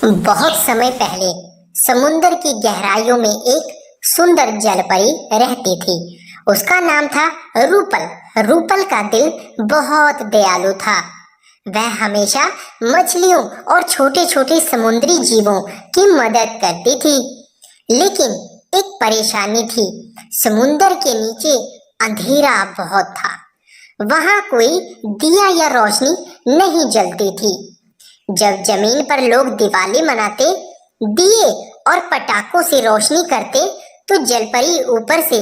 बहुत समय पहले समुद्र की गहराइयों में एक सुंदर जलपरी रहती थी। उसका नाम था रूपल। रूपल का दिल बहुत दयालु था। वह हमेशा मछलियों और छोटे छोटे समुद्री जीवों की मदद करती थी। लेकिन एक परेशानी थी। समुद्र के नीचे अंधेरा बहुत था। वहां कोई दिया या रोशनी नहीं जलती थी। जब जमीन पर लोग दिवाली मनाते, दिए और पटाखों से रोशनी करते, तो जलपरी ऊपर से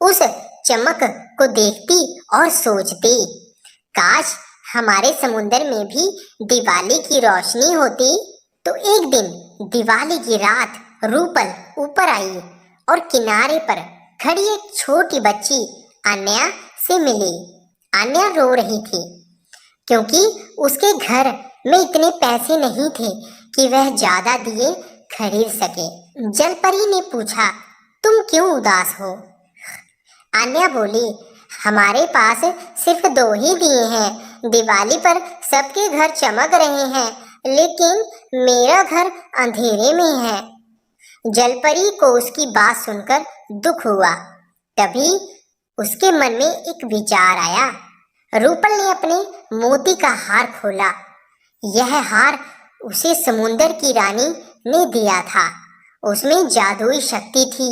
उस चमक को देखती और सोचती, काश हमारे समुद्र में भी दिवाली की रोशनी होती। तो एक दिन दिवाली की रात रूपल ऊपर आई और किनारे पर खड़ी एक छोटी बच्ची अन्या से मिली। अन्या रो रही थी क्योंकि उसके घर में इतने पैसे नहीं थे कि वह ज्यादा दिए खरीद सके। जलपरी ने पूछा, तुम क्यों उदास हो? अन्या बोली, हमारे पास सिर्फ 2 ही दिए हैं। दिवाली पर सबके घर चमक रहे हैं, लेकिन मेरा घर अंधेरे में है। जलपरी को उसकी बात सुनकर दुख हुआ। तभी उसके मन में एक विचार आया। रूपल ने अपने मोती का हार खोला। यह हार उसे समुद्र की रानी ने दिया था। उसमें जादुई शक्ति थी।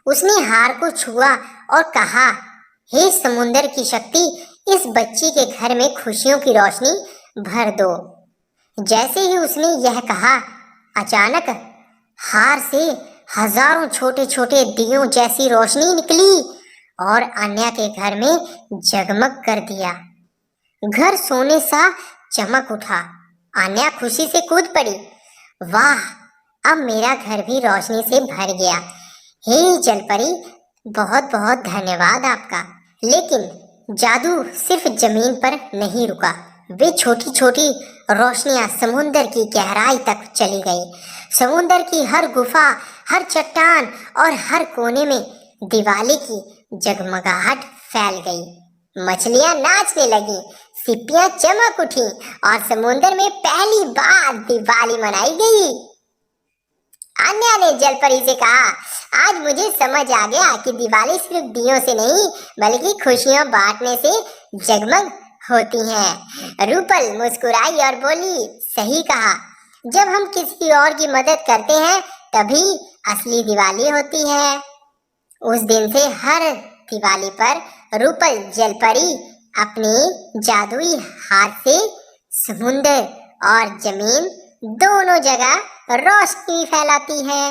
उसने हार को छुआ और कहा, हे समुद्र की शक्ति, इस बच्ची के घर में खुशियों की रोशनी भर दो। जैसे ही उसने यह कहा, अचानक हार से हजारों छोटे छोटे दियों जैसी रोशनी निकली और अन्या के घर में जगमग कर दिया। घर सोने सा चमक उठा। अन्या खुशी से कूद पड़ी। वाह, अब मेरा घर भी रोशनी से भर गया। हे जलपरी, बहुत बहुत धन्यवाद आपका। लेकिन जादू सिर्फ जमीन पर नहीं रुका। वे छोटी छोटी रोशनियां समुद्र की गहराई तक चली गई। समुद्र की हर गुफा, हर चट्टान और हर कोने में दिवाली की जगमगाहट फैल गई। मछलियां नाचने लगी, सिप्पियां चमक उठी और समुद्र में पहली बार दिवाली मनाई गई। अन्या ने जलपरी से कहा, आज मुझे समझ आ गया कि दिवाली सिर्फ दियों से नहीं बल्कि खुशियां बांटने से जगमग होती हैं। रूपल मुस्कुराई और बोली, सही कहा, जब हम किसी और की मदद करते हैं तभी असली दिवाली होती है। उस दिन से हर दिवाली पर रूपल जलपरी अपने जादुई हाथ से समुद्र और जमीन दोनों जगह रोशनी फैलाती है।